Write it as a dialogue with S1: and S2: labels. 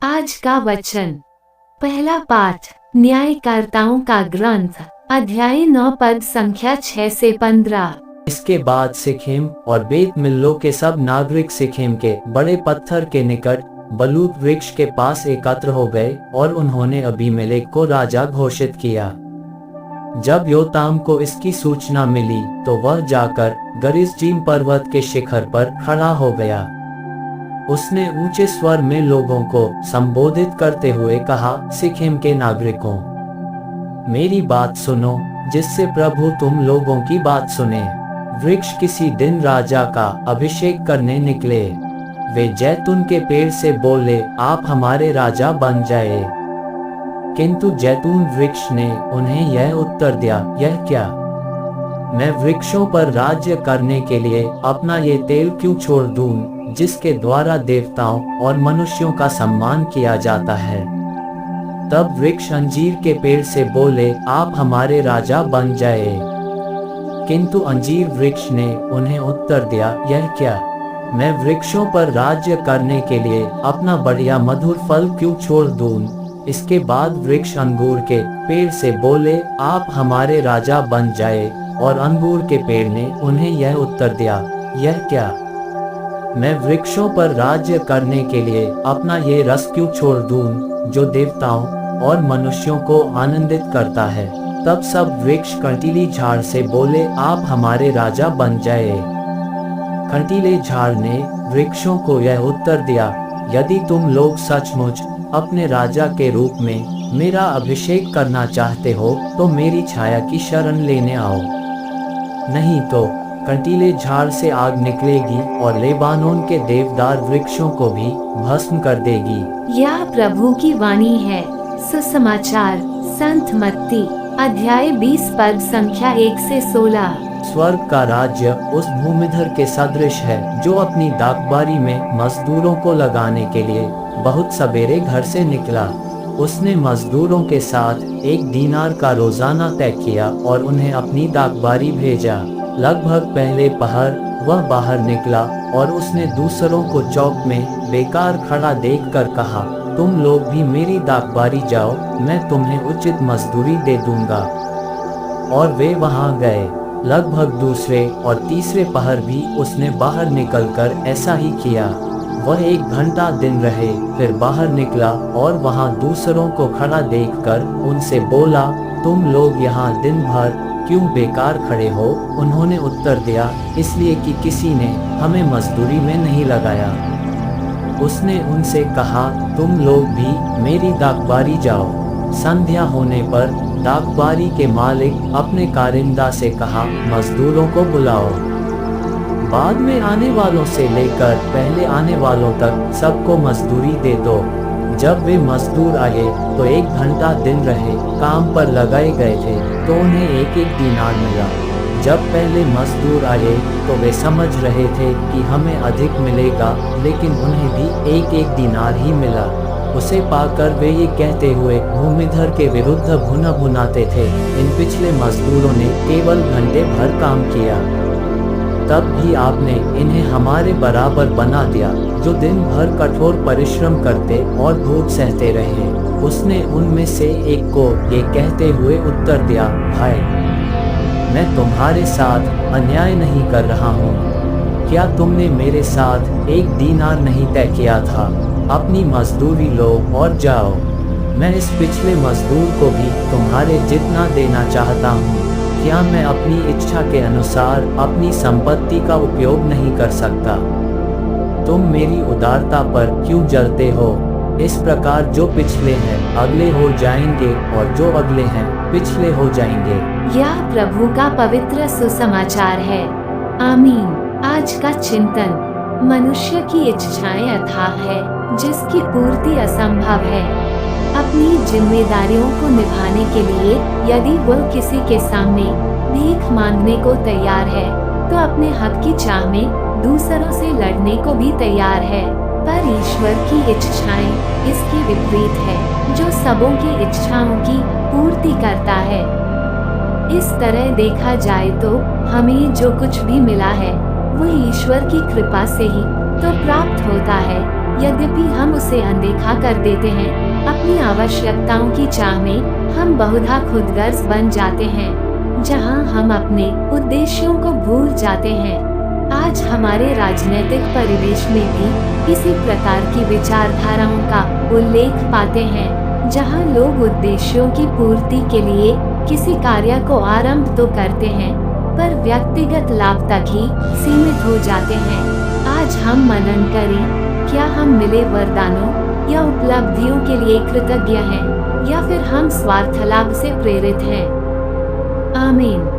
S1: आज का वचन। पहला पाठ न्यायकर्ताओं का ग्रंथ, अध्याय 9 पद संख्या 6 से 15।
S2: इसके बाद सिखेम और बेत मिल्लो के सब नागरिक सिखेम के बड़े पत्थर के निकट बलूत वृक्ष के पास एकत्र हो गए और उन्होंने अबीमेलेक को राजा घोषित किया। जब योताम को इसकी सूचना मिली तो वह जाकर गरिज्जीम पर्वत के शिखर पर खड़ा हो गया। उसने ऊंचे स्वर में लोगों को संबोधित करते हुए कहा, सिखेम के नागरिकों, मेरी बात सुनो, जिससे प्रभु तुम लोगों की बात सुने। वृक्ष किसी दिन राजा का अभिषेक करने निकले। वे जैतून के पेड़ से बोले, आप हमारे राजा बन जाए। किंतु जैतून वृक्ष ने उन्हें यह उत्तर दिया, यह क्या? मैं वृक्षों पर राज्य करने के लिए अपना ये तेल क्यों छोड़ दूं, जिसके द्वारा देवताओं और मनुष्यों का सम्मान किया जाता है। तब वृक्ष अंजीर के पेड़ से बोले, आप हमारे राजा बन जाए। किंतु अंजीर वृक्ष ने उन्हें उत्तर दिया, यह क्या? मैं वृक्षों पर राज्य करने के लिए अपना बढ़िया मधुर फल क्यों छोड़ दूं? इसके बाद वृक्ष अंगूर के पेड़ से बोले, आप हमारे राजा बन जाए। और अंगूर के पेड़ ने उन्हें यह उत्तर दिया, यह क्या? मैं वृक्षों पर राज्य करने के लिए अपना ये रस क्यों छोड़ दूं, जो देवताओं और मनुष्यों को आनंदित करता है। तब सब वृक्ष कंटीली झाड़ से बोले, आप हमारे राजा बन जाए। कंटीले झाड़ ने वृक्षों को यह उत्तर दिया, यदि तुम लोग सचमुच अपने राजा के रूप में मेरा अभिषेक करना चाहते हो तो मेरी छाया की शरण लेने आओ। नहीं तो कंटीले झाड़ से आग निकलेगी और लेबानोन के देवदार वृक्षों को भी भस्म कर देगी।
S1: यह प्रभु की वाणी है। सुसमाचार संत मत्ती अध्याय 20 पद संख्या 1 से 16।
S2: स्वर्ग का राज्य उस भूमिधर के सदृश है जो अपनी दाखबारी में मजदूरों को लगाने के लिए बहुत सवेरे घर से निकला। उसने मजदूरों के साथ 1 दीनार का रोजाना तय किया और उन्हें अपनी दाखबारी भेजा। लगभग पहले पहर वह बाहर निकला और उसने दूसरों को चौक में बेकार खड़ा देखकर कहा, तुम लोग भी मेरी दाखबारी जाओ, मैं तुम्हें उचित मजदूरी दे दूंगा। और वे वहां गए। लगभग दूसरे और तीसरे पहर भी उसने बाहर निकलकर ऐसा ही किया। वह 1 घंटा दिन रहे, फिर बाहर निकला और वहां दूसरों को खड़ा देखकर उनसे बोला, तुम लोग यहाँ दिन भर क्यों बेकार खड़े हो? उन्होंने उत्तर दिया, इसलिए कि किसी ने हमें मजदूरी में नहीं लगाया। उसने उनसे कहा, तुम लोग भी मेरी दाखबारी जाओ। संध्या होने पर दाखबारी के मालिक अपने कारिंदा से कहा, मजदूरों को बुलाओ। बाद में आने वालों से लेकर पहले आने वालों तक सबको मजदूरी दे दो। जब वे मजदूर आए तो 1 घंटा दिन रहे, काम पर लगाए गए थे, तो उन्हें 1-1 दीनार मिला। जब पहले मजदूर आए तो वे समझ रहे थे कि हमें अधिक मिलेगा, लेकिन उन्हें भी 1-1 दीनार ही मिला। उसे पाकर वे ये कहते हुए भूमिधर के विरुद्ध भुना भुनाते थे, इन पिछले मजदूरों ने केवल घंटे भर काम किया, तब भी आपने इन्हें हमारे बराबर बना दिया, जो दिन भर कठोर परिश्रम करते और भूख सहते रहे। उसने उनमें से एक को ये कहते हुए उत्तर दिया, भाई, मैं तुम्हारे साथ अन्याय नहीं कर रहा हूँ। क्या तुमने मेरे साथ 1 दीनार नहीं तय किया था? अपनी मजदूरी लो और जाओ। मैं इस पिछले मजदूर को भी तुम्हारे जितना देना चाहता हूँ। क्या मैं अपनी इच्छा के अनुसार अपनी संपत्ति का उपयोग नहीं कर सकता? तुम मेरी उदारता पर क्यों जलते हो? इस प्रकार जो पिछले हैं अगले हो जाएंगे और जो अगले हैं पिछले हो जाएंगे।
S1: यह प्रभु का पवित्र सुसमाचार है। आमीन। आज का चिंतन, मनुष्य की इच्छाएं अथाह है, जिसकी पूर्ति असंभव है। अपनी जिम्मेदारियों को निभाने के लिए यदि वह किसी के सामने भीख मांगने को तैयार है, तो अपने हक की चाह में दूसरों से लड़ने को भी तैयार है। पर ईश्वर की इच्छाएं इसके विपरीत है, जो सबों की इच्छाओं की पूर्ति करता है। इस तरह देखा जाए तो हमें जो कुछ भी मिला है, वह ईश्वर की कृपा से ही तो प्राप्त होता है। यद्यपि हम उसे अनदेखा कर देते हैं, अपनी आवश्यकताओं की चाह में हम बहुधा खुदगर्ज बन जाते हैं, जहां हम अपने उद्देश्यों को भूल जाते हैं। आज हमारे राजनीतिक परिवेश में भी इसी प्रकार की विचारधाराओं का उल्लेख पाते हैं, जहां लोग उद्देश्यों की पूर्ति के लिए किसी कार्य को आरंभ तो करते हैं, पर व्यक्तिगत लाभ तक ही सीमित हो जाते हैं। आज हम मनन करें, क्या हम मिले वरदानों या उपलब्धियों के लिए कृतज्ञ हैं, या फिर हम स्वार्थ लाभ से प्रेरित हैं? आमीन।